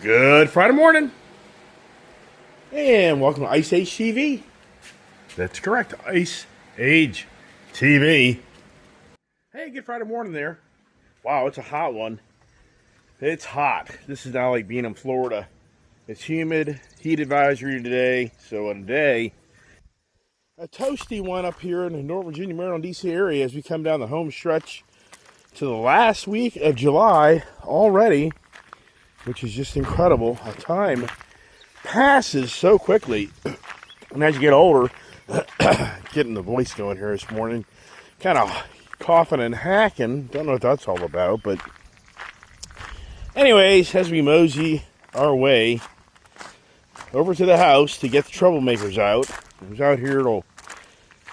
Good Friday morning, and welcome to Ice Age TV. That's correct, Ice Age TV. Hey, good Friday morning there. Wow, it's a hot one. It's hot. This is not like being in Florida. It's humid, heat advisory today. So today, a toasty one up here in the Northern Virginia, Maryland, D.C. area as we come down the home stretch to the last week of July already, which is just incredible. Time passes so quickly. And as you get older, getting the voice going here this morning, kind of coughing and hacking. Don't know what that's all about, but anyways, as we mosey our way over to the house to get the troublemakers out. I was out here till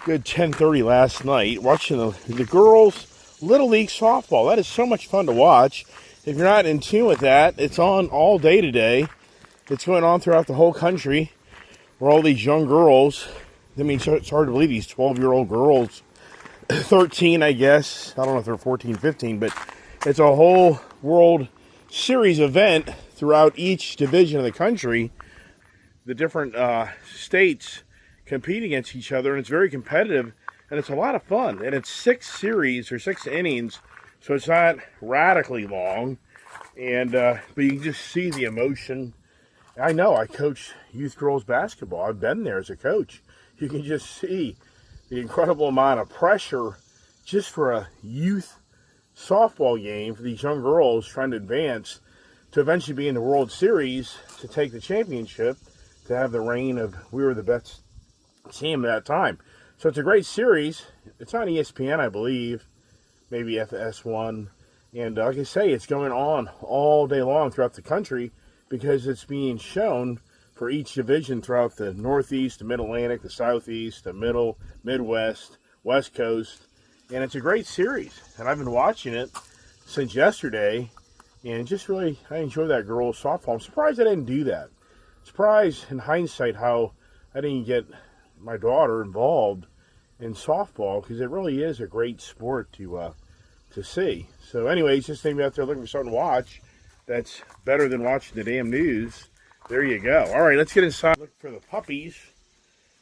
good 10:30 last night watching the girls' Little League softball. That is so much fun to watch. If you're not in tune with that, it's on all day today. It's going on throughout the whole country where all these young girls, I mean, it's hard to believe these 12-year-old girls, 13, I guess. I don't know if they're 14, 15, but it's a whole World Series event throughout each division of the country. The different states compete against each other, and it's very competitive, and it's a lot of fun. And it's 6 series or 6 innings, so it's not radically long, and but you can just see the emotion. I know, I coach youth girls basketball. I've been there as a coach. You can just see the incredible amount of pressure just for a youth softball game for these young girls trying to advance to eventually be in the World Series, to take the championship, to have the reign of we were the best team at that time. So it's a great series. It's on ESPN, I believe. Maybe FS1, and like I say, it's going on all day long throughout the country because it's being shown for each division throughout the Northeast, the Mid-Atlantic, the Southeast, the Middle, Midwest, West Coast, and it's a great series, and I've been watching it since yesterday, and just really, I enjoy that girls' softball. I'm surprised I didn't do that. Surprised in hindsight how I didn't get my daughter involved in softball, because it really is a great sport to see. So anyways, just maybe out there looking for something to watch that's better than watching the damn news. There you go. All right, let's get inside. Look for the puppies.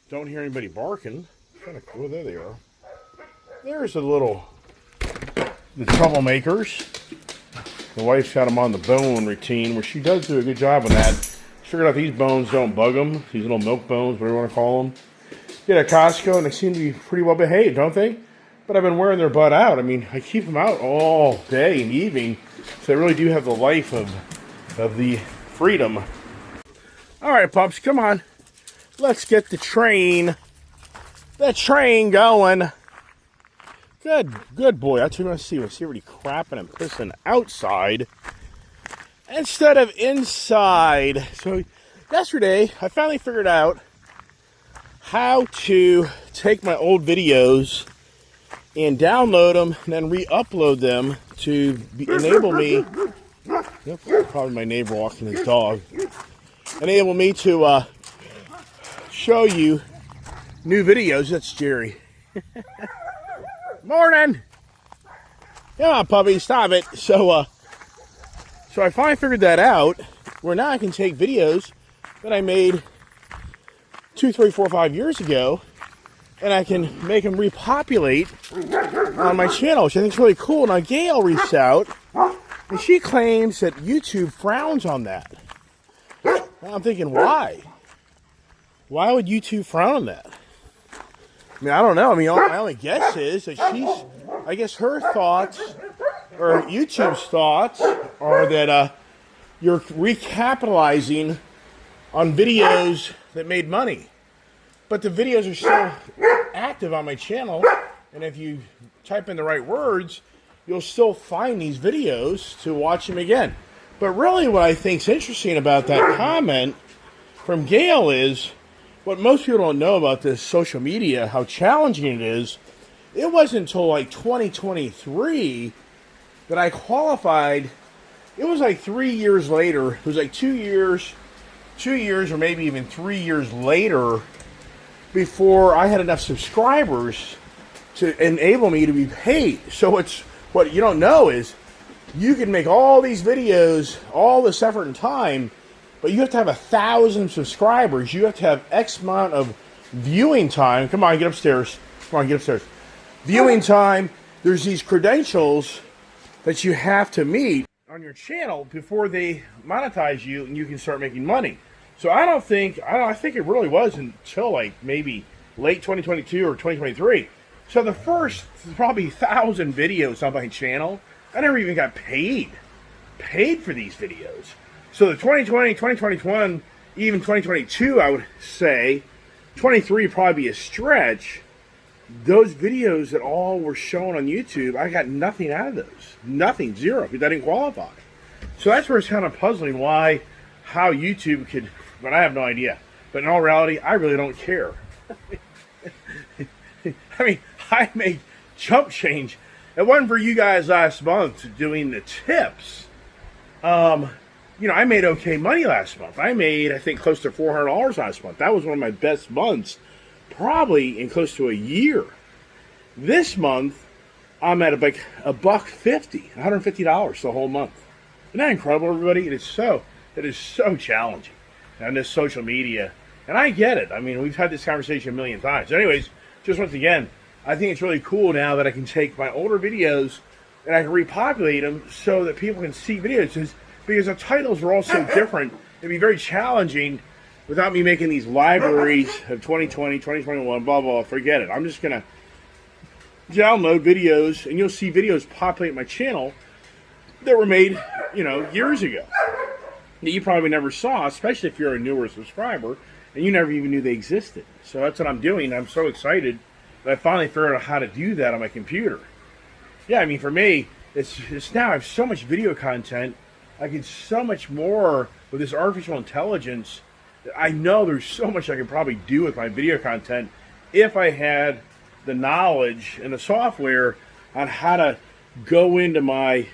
Don't hear anybody barking. Kind of cool. There they are. There's the troublemakers. The wife's got them on the bone routine, where she does do a good job on that. Figured out these bones don't bug them. These little milk bones, whatever you want to call them. Get at Costco, and they seem to be pretty well behaved, don't they? But I've been wearing their butt out. I mean, I keep them out all day and evening, so they really do have the life of the freedom. All right, pups, come on. Let's get the train going. Good boy. That's what I want to see. I see everybody crapping and pissing outside instead of inside. So yesterday, I finally figured out how to take my old videos and download them and then re-upload them to enable me. Yep, probably my neighbor walking his dog. Enable me to show you new videos. That's Jerry. Morning. Come on, puppy, stop it. So I finally figured that out, where now I can take videos that I made 2, 3, 4, 5 years ago, and I can make them repopulate on my channel, which I think is really cool. Now, Gail reached out, and she claims that YouTube frowns on that. Well, I'm thinking, why? Why would YouTube frown on that? I mean, I don't know. I mean, my only guess is that I guess her thoughts, or YouTube's thoughts, are that you're recapitalizing on videos that made money. But the videos are still active on my channel, and if you type in the right words, you'll still find these videos to watch them again. But really what I think is interesting about that comment from Gail is, what most people don't know about this social media, how challenging it is. It wasn't until like 2023 that I qualified. It was like 3 years later. It was like 2 years or maybe even 3 years later before I had enough subscribers to enable me to be paid. So what you don't know is you can make all these videos, all this effort and time, but you have to have 1,000 subscribers. You have to have X amount of viewing time. Come on, get upstairs. Come on, get upstairs. Viewing time. There's these credentials that you have to meet on your channel before they monetize you and you can start making money. So I think it really was until like maybe late 2022 or 2023. So the first probably 1,000 videos on my channel, I never even got paid for these videos. So the 2020, 2021, even 2022, I would say, 23 would probably be a stretch. Those videos that all were shown on YouTube, I got nothing out of those. Nothing, zero, because I didn't qualify. So that's where it's kind of puzzling how YouTube could, but I have no idea. But in all reality, I really don't care. I mean, I make chump change. It wasn't for you guys last month doing the tips. I made okay money last month. I made, I think, close to $400 last month. That was one of my best months, probably in close to a year. This month, I'm at $150, $150 the whole month. Isn't that incredible, everybody? It is so challenging on this social media. And I get it. I mean, we've had this conversation a million times. Anyways, just once again, I think it's really cool now that I can take my older videos and I can repopulate them so that people can see videos. Because the titles are all so different, it'd be very challenging without me making these libraries of 2020, 2021, blah, blah, forget it. I'm just going to download videos, and you'll see videos populate my channel that were made, years ago that you probably never saw, especially if you're a newer subscriber, and you never even knew they existed. So that's what I'm doing. I'm so excited that I finally figured out how to do that on my computer. Yeah, I mean, for me, it's now I have so much video content. I can so much more with this artificial intelligence. I know there's so much I could probably do with my video content if I had the knowledge and the software on how to go into my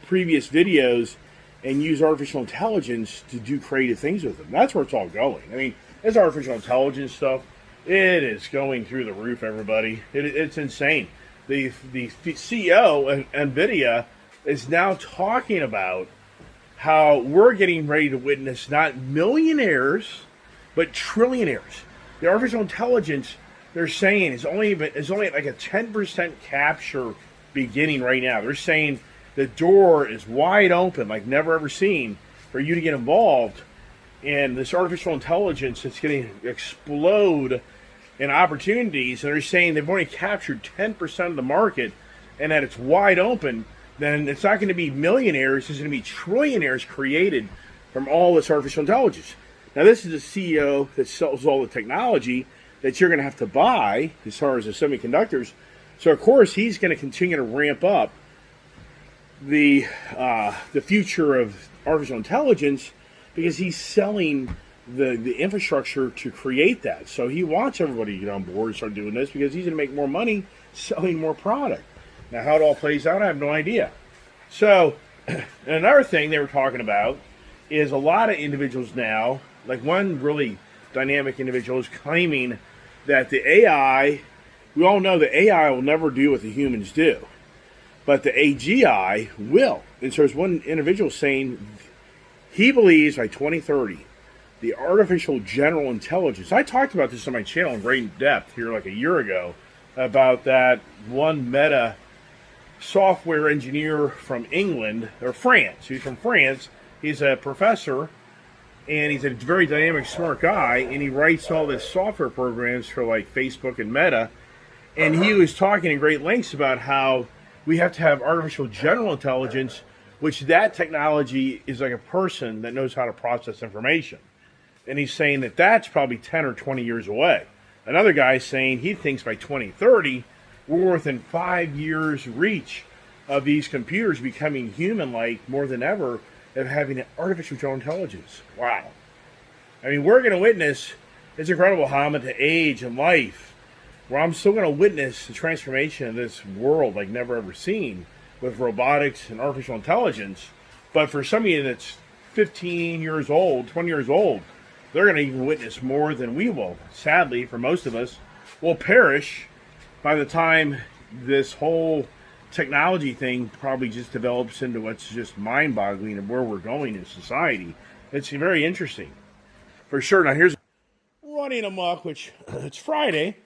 previous videos and use artificial intelligence to do creative things with them. That's where it's all going. I mean, this artificial intelligence stuff, it is going through the roof, everybody. It's insane. The CEO of NVIDIA is now talking about how we're getting ready to witness not millionaires, but trillionaires. The artificial intelligence, they're saying, is only at like a 10% capture beginning right now. They're saying the door is wide open, like never ever seen, for you to get involved. And this artificial intelligence is going to explode in opportunities. And they're saying they've only captured 10% of the market, and that it's wide open. Then it's not going to be millionaires, it's going to be trillionaires created from all this artificial intelligence. Now, this is a CEO that sells all the technology that you're going to have to buy as far as the semiconductors. So, of course, he's going to continue to ramp up the future of artificial intelligence because he's selling the infrastructure to create that. So he wants everybody to get on board and start doing this because he's going to make more money selling more product. Now, how it all plays out, I have no idea. So, another thing they were talking about is a lot of individuals now, like one really dynamic individual is claiming that the AI, we all know that AI will never do what the humans do, but the AGI will. And so there's one individual saying he believes by 2030, the artificial general intelligence, I talked about this on my channel in great depth here like a year ago, about that one Meta software engineer from England, or France. He's from France. He's a professor, and he's a very dynamic, smart guy, and he writes all this software programs for like Facebook and Meta. And he was talking in great lengths about how we have to have artificial general intelligence, which that technology is like a person that knows how to process information. And he's saying that that's probably 10 or 20 years away. Another guy is saying he thinks by 2030, we're within 5 years reach of these computers becoming human-like more than ever, of having an artificial general intelligence. Wow. I mean, we're going to witness, it's incredible how I'm at the age in life where I'm still going to witness the transformation of this world like never ever seen with robotics and artificial intelligence. But for somebody that's 15 years old, 20 years old, they're going to even witness more than we will. Sadly, for most of us, will perish by the time this whole technology thing probably just develops into what's just mind-boggling of where we're going in society. It's very interesting, for sure. Now here's running amok, which it's Friday,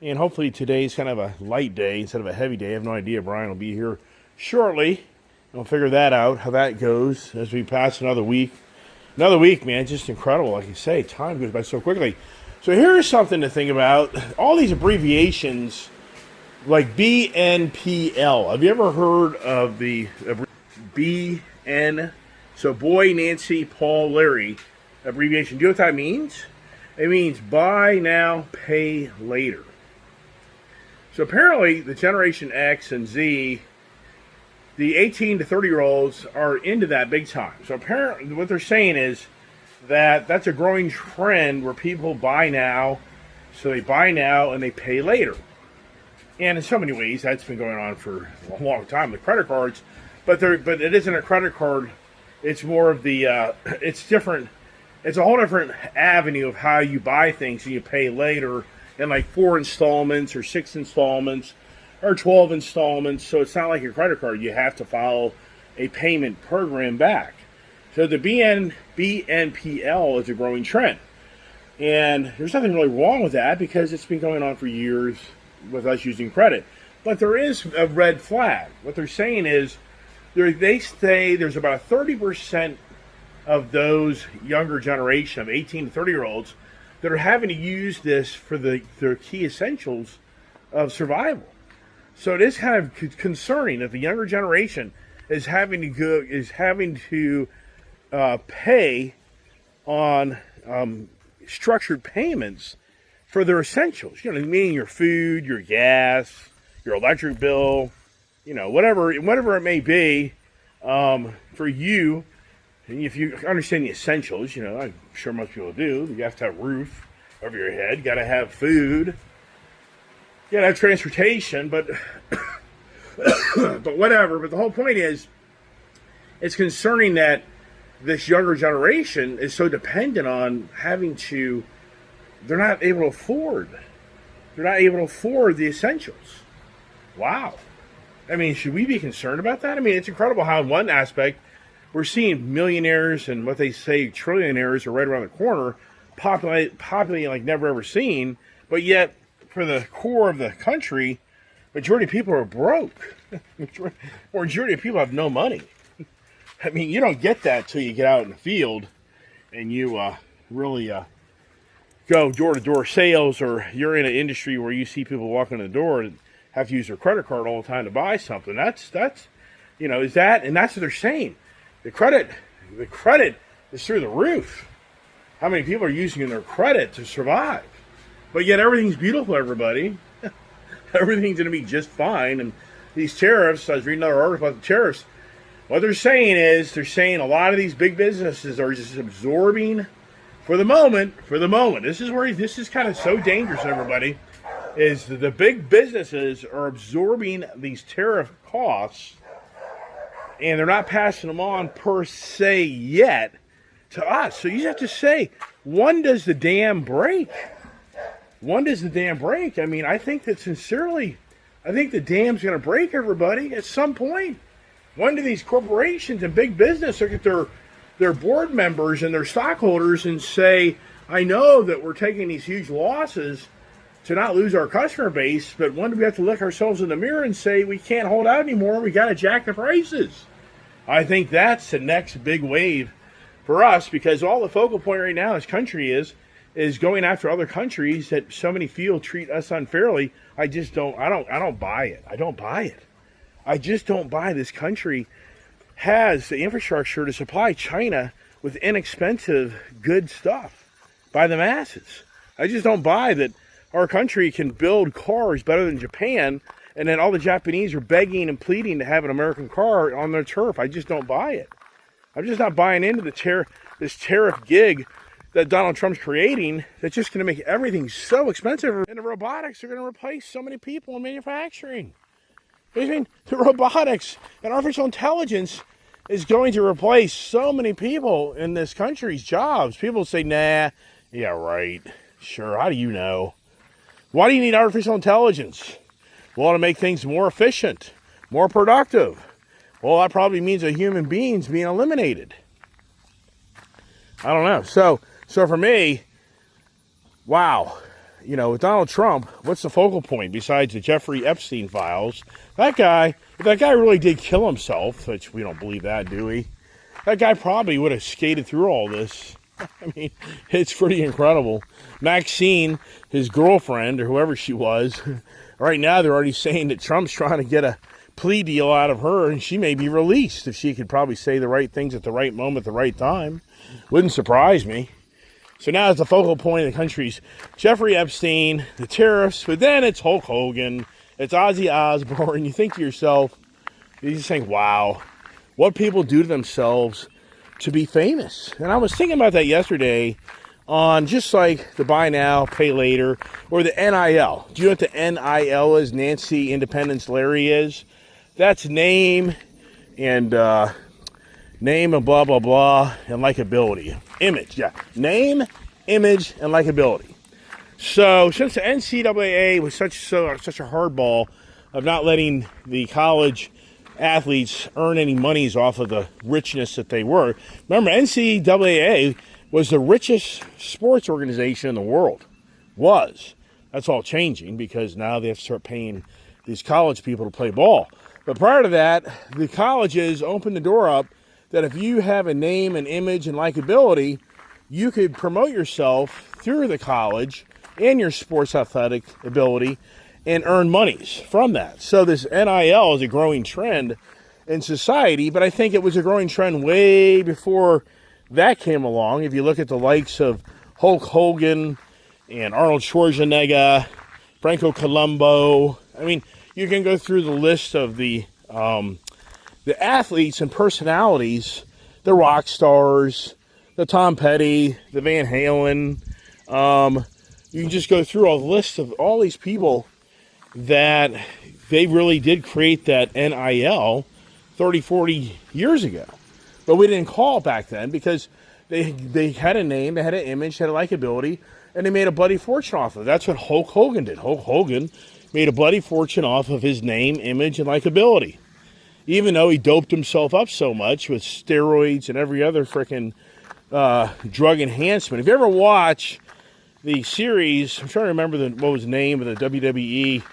and hopefully today's kind of a light day instead of a heavy day. I have no idea. Brian will be here shortly. We'll figure that out, how that goes as we pass another week. Another week, man, just incredible. Like you say, time goes by so quickly. So here's something to think about. All these abbreviations, like BNPL. Have you ever heard of the BN? So Boy, Nancy, Paul, Larry abbreviation. Do you know what that means? It means buy now, pay later. So apparently the Generation X and Z, the 18 to 30-year-olds are into that big time. So apparently what they're saying is that that's a growing trend where people buy now, so they buy now and they pay later. And in so many ways, that's been going on for a long time with credit cards. But it isn't a credit card. It's more of the, it's different. It's a whole different avenue of how you buy things and you pay later in like 4 installments or 6 installments or 12 installments. So it's not like your credit card. You have to follow a payment program back. So the BNPL is a growing trend. And there's nothing really wrong with that because it's been going on for years with us using credit. But there is a red flag. What they're saying is they say there's about 30% of those younger generation of 18 to 30-year-olds that are having to use this for their key essentials of survival. So it is kind of concerning that the younger generation is having to pay on structured payments for their essentials. You know, meaning your food, your gas, your electric bill, you know, whatever it may be for you. And if you understand the essentials, you know, I'm sure most people do. You have to have a roof over your head. You got to have food. You got to have transportation, but but whatever. But the whole point is, it's concerning that this younger generation is so dependent on having to. They're not able to afford. They're not able to afford the essentials. Wow. I mean, should we be concerned about that? I mean, it's incredible how in one aspect we're seeing millionaires and what they say trillionaires are right around the corner, populating like never ever seen, but yet for the core of the country, majority of people are broke. Majority of people have no money. I mean, you don't get that till you get out in the field and you really go door-to-door sales, or you're in an industry where you see people walking in the door and have to use their credit card all the time to buy something. That's you know, is that, and that's what they're saying. The credit is through the roof. How many people are using their credit to survive? But yet everything's beautiful, everybody. Everything's going to be just fine. And these tariffs, I was reading another article about the tariffs. What they're saying is, they're saying a lot of these big businesses are just absorbing for the moment. This is kind of so dangerous, everybody, is the big businesses are absorbing these tariff costs, and they're not passing them on per se yet to us. So you have to say, when does the dam break? When does the dam break? I mean, I think that sincerely, I think the dam's going to break, everybody, at some point. When do these corporations and big business look at their board members and their stockholders and say, I know that we're taking these huge losses to not lose our customer base, but when do we have to look ourselves in the mirror and say we can't hold out anymore, we got to jack the prices? I think that's the next big wave for us, because all the focal point right now this country is going after other countries that so many feel treat us unfairly. I don't buy it. I don't buy it. I just don't buy this country has the infrastructure to supply China with inexpensive, good stuff by the masses. I just don't buy that our country can build cars better than Japan, and then all the Japanese are begging and pleading to have an American car on their turf. I just don't buy it. I'm just not buying into this tariff gig that Donald Trump's creating that's just going to make everything so expensive. And the robotics are going to replace so many people in manufacturing. I mean, the robotics and artificial intelligence is going to replace so many people in this country's jobs. People say, nah, yeah, right, sure, how do you know? Why do you need artificial intelligence? Well, to make things more efficient. more productive. Well, that probably means a human being's being eliminated. I don't know. So for me, wow. You know, with Donald Trump, what's the focal point besides the Jeffrey Epstein files? That guy, if that guy really did kill himself, which we don't believe that, do we? That guy probably would have skated through all this. I mean, it's pretty incredible. Maxine, his girlfriend, or whoever she was, right now they're already saying that Trump's trying to get a plea deal out of her, and she may be released if she could probably say the right things at the right moment, at the right time. Wouldn't surprise me. So now it's the focal point of the country's Jeffrey Epstein, the tariffs, but then it's Hulk Hogan, it's Ozzy Osbourne. You think to yourself, you just think, wow, what people do to themselves to be famous. And I was thinking about that yesterday on just like the buy now, pay later, or the NIL. Do you know what the NIL is? Nancy Independence Larry is? That's name and blah, blah, blah, and likability. Image, yeah. Name, image, and likability. So since the NCAA was such a hardball of not letting the college athletes earn any monies off of the richness that they were. Remember, NCAA was the richest sports organization in the world. Was. That's all changing because now they have to start paying these college people to play ball. But prior to that, the colleges opened the door up that if you have a name, an image, and likability, you could promote yourself through the college and your sports athletic ability and earn monies from that. So this NIL is a growing trend in society, but I think it was a growing trend way before that came along. If you look at the likes of Hulk Hogan and Arnold Schwarzenegger, Franco Columbu, I mean, you can go through the list of the athletes and personalities, the rock stars, the Tom Petty, the Van Halen. You can just go through a list of all these people that they really did create that NIL 30, 40 years ago. But we didn't call it back then because they had a name, they had an image, had a likability, and they made a bloody fortune off of it. That's what Hulk Hogan did. Hulk Hogan made a bloody fortune off of his name, image, and likability. Even though he doped himself up so much with steroids and every other freaking drug enhancement. If you ever watch the series, I'm trying to remember what was the name of the WWE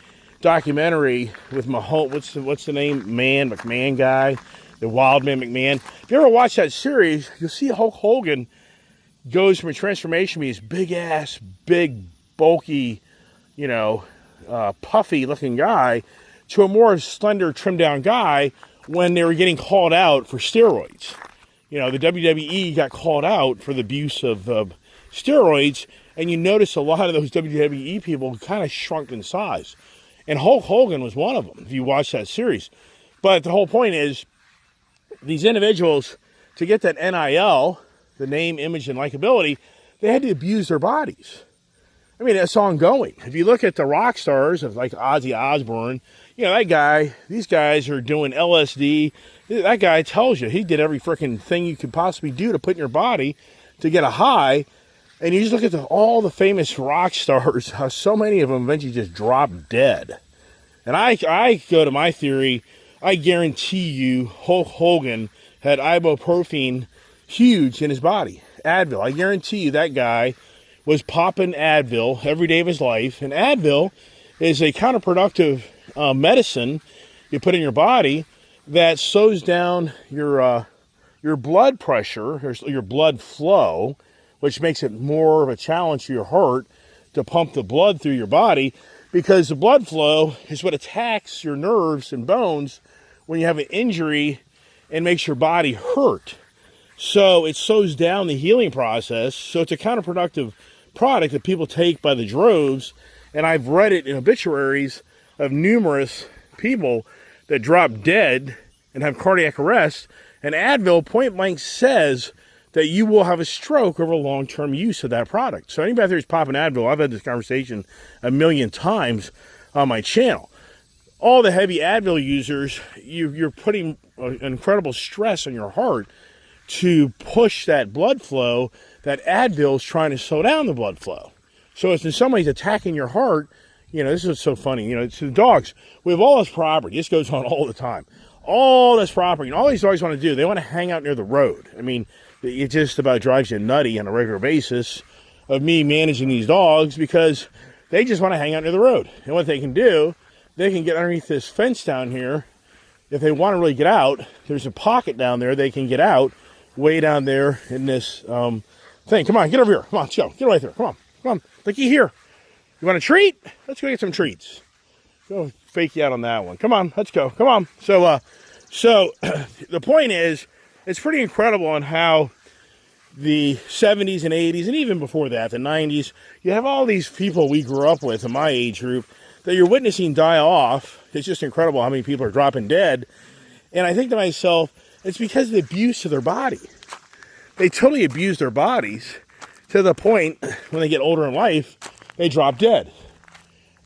documentary with Mahomes. What's the name? McMahon guy, the Wild Man McMahon. If you ever watch that series, you'll see Hulk Hogan goes from a transformation, he's big ass, big, bulky, puffy looking guy, to a more slender, trimmed down guy when they were getting called out for steroids. The WWE got called out for the abuse of steroids, and you notice a lot of those WWE people kind of shrunk in size. And Hulk Hogan was one of them, if you watch that series. But the whole point is, these individuals, to get that NIL, the name, image, and likability, they had to abuse their bodies. I mean, it's ongoing. If you look at the rock stars of like Ozzy Osbourne, that guy, these guys are doing LSD. That guy tells you he did every freaking thing you could possibly do to put in your body to get a high. And you just look at all the famous rock stars, how so many of them eventually just drop dead. And I go to my theory, I guarantee you Hulk Hogan had ibuprofen huge in his body. Advil. I guarantee you that guy was popping Advil every day of his life. And Advil is a counterproductive medicine you put in your body that slows down your blood pressure, your blood flow, which makes it more of a challenge for your heart to pump the blood through your body, because the blood flow is what attacks your nerves and bones when you have an injury and makes your body hurt. So it slows down the healing process. So it's a counterproductive product that people take by the droves. And I've read it in obituaries of numerous people that drop dead and have cardiac arrest. And Advil point blank says that you will have a stroke over long-term use of that product. So anybody out there who's popping Advil, I've had this conversation a million times on my channel. All the heavy Advil users, you're putting an incredible stress on your heart to push that blood flow. That Advil is trying to slow down the blood flow. So it's in some ways attacking your heart. You know, this is so funny. You know, it's the dogs. We have all this property. This goes on all the time. All this property. And all these dogs want to do, they want to hang out near the road. I mean, it just about drives you nutty on a regular basis of me managing these dogs because they just want to hang out near the road. And what they can do, they can get underneath this fence down here. If they want to really get out, there's a pocket down there they can get out way down there in this thing. Come on, get over here. Come on, let's go. Get right there. Come on. Come on. Looky here. You want a treat? Let's go get some treats. Go fake you out on that one. Come on, let's go. Come on. So the point is, it's pretty incredible on how the 70s and 80s, and even before that, the 90s, you have all these people we grew up with in my age group that you're witnessing die off. It's just incredible how many people are dropping dead. And I think to myself, it's because of the abuse of their body. They totally abuse their bodies to the point when they get older in life, they drop dead.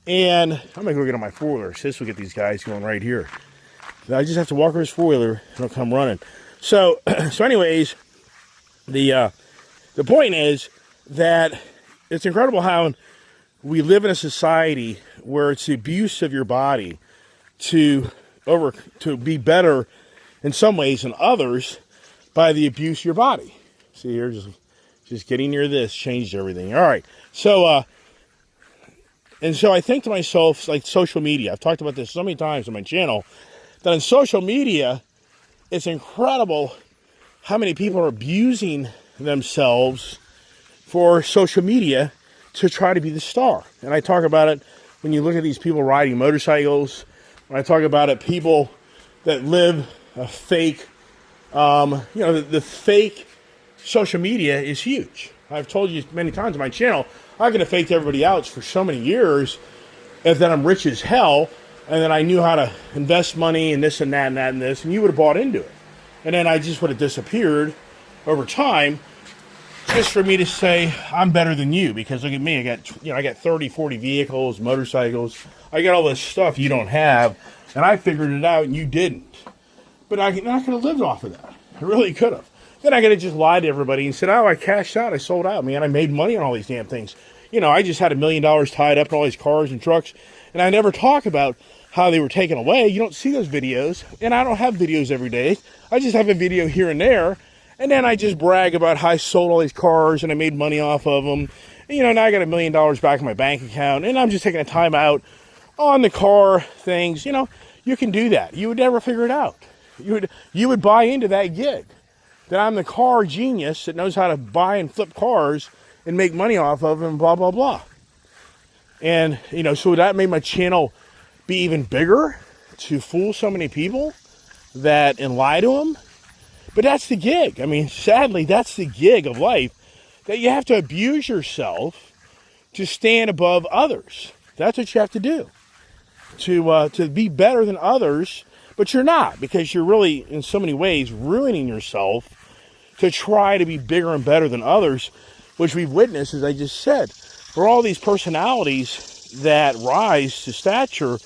And I'm going to go get on my four-wheeler. Sis will get these guys going right here. I just have to walk over his four-wheeler and he'll come running. So anyways, the point is that it's incredible how we live in a society where it's the abuse of your body to be better in some ways than others by the abuse of your body. See here, just getting near this changed everything. All right, so I think to myself, like social media. I've talked about this so many times on my channel that on social media, it's incredible how many people are abusing themselves for social media to try to be the star. And I talk about it when you look at these people riding motorcycles. When I talk about it, people that live a fake, the fake social media is huge. I've told you many times on my channel, I could have faked everybody out for so many years, and then I'm rich as hell, and then I knew how to invest money and this and that and that and this, and you would have bought into it. And then I just would have disappeared over time just for me to say, I'm better than you, because look at me, I got 30, 40 vehicles, motorcycles, I got all this stuff you don't have, and I figured it out and you didn't. But I could have lived off of that. I really could have. Then I could have just lied to everybody and said, oh, I cashed out, I sold out, man, I made money on all these damn things. You know, I just had $1 million tied up in all these cars and trucks, and I never talk about how they were taken away. You don't see those videos, and I don't have videos every day. I just have a video here and there, and then I just brag about how I sold all these cars and I made money off of them. And, you know, now I got $1 million back in my bank account, and I'm just taking a time out on the car things. You know, you can do that. You would never figure it out. You would buy into that gig, that I'm the car genius that knows how to buy and flip cars and make money off of them, blah, blah, blah. And, you know, so that made my channel be even bigger to fool so many people and lie to them. But that's the gig. I mean, sadly, that's the gig of life, that you have to abuse yourself to stand above others. That's what you have to do to be better than others. But you're not, because you're really, in so many ways, ruining yourself to try to be bigger and better than others, which we've witnessed, as I just said, for all these personalities that rise to stature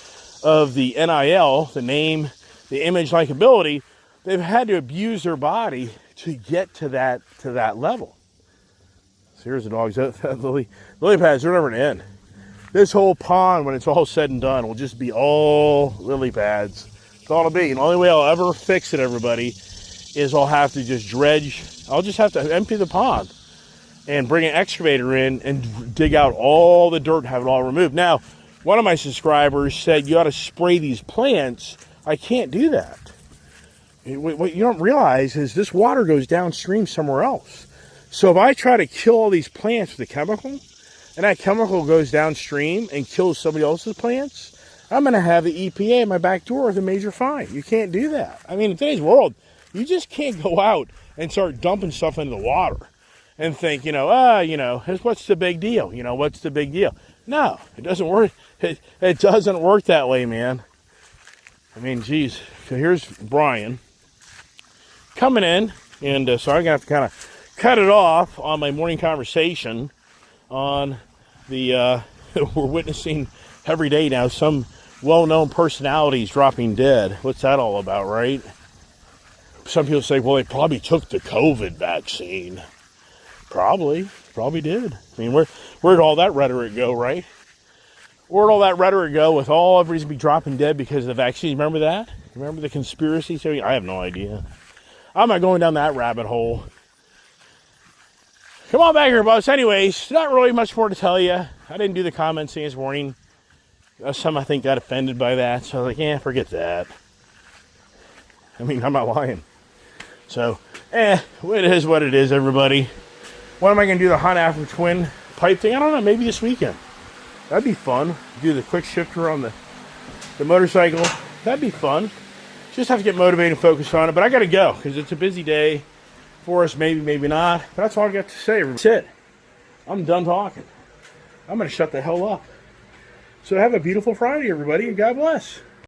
of the NIL, the name, the image, likability. They've had to abuse their body to get to that level. So here's the dogs. Lily pads, they're never going to end. This whole pond, when it's all said and done, will just be all lily pads. That's all it'll be. And the only way I'll ever fix it, everybody, is I'll have to just dredge. I'll just have to empty the pond and bring an excavator in and dig out all the dirt and have it all removed. Now, one of my subscribers said, you ought to spray these plants. I can't do that. What you don't realize is this water goes downstream somewhere else. So if I try to kill all these plants with a chemical, and that chemical goes downstream and kills somebody else's plants, I'm going to have the EPA at my back door with a major fine. You can't do that. I mean, in today's world, you just can't go out and start dumping stuff into the water and think, what's the big deal? What's the big deal? No, it doesn't work. It doesn't work that way, man. I mean, geez. So here's Brian coming in, and so I'm going to have to kind of cut it off on my morning conversation on the, we're witnessing every day now some well-known personalities dropping dead. What's that all about, right? Some people say, well, they probably took the COVID vaccine. Probably did. I mean, where'd all that rhetoric go, right? Where'd all that rhetoric go with all everybody's gonna be dropping dead because of the vaccine? Remember that? Remember the conspiracy theory? I have no idea. I'm not going down that rabbit hole. Come on back here, boss. Anyways, not really much more to tell you. I didn't do the comments thing this morning. Some, I think, got offended by that. So I was like, yeah, forget that. I mean, I'm not lying. So, it is what it is, everybody. When am I going to do the Honda Africa Twin pipe thing? I don't know. Maybe this weekend. That'd be fun. Do the quick shifter on the motorcycle. That'd be fun. Just have to get motivated and focused on it. But I got to go because it's a busy day for us. Maybe, maybe not. But that's all I got to say. That's it. I'm done talking. I'm going to shut the hell up. So have a beautiful Friday, everybody, and God bless.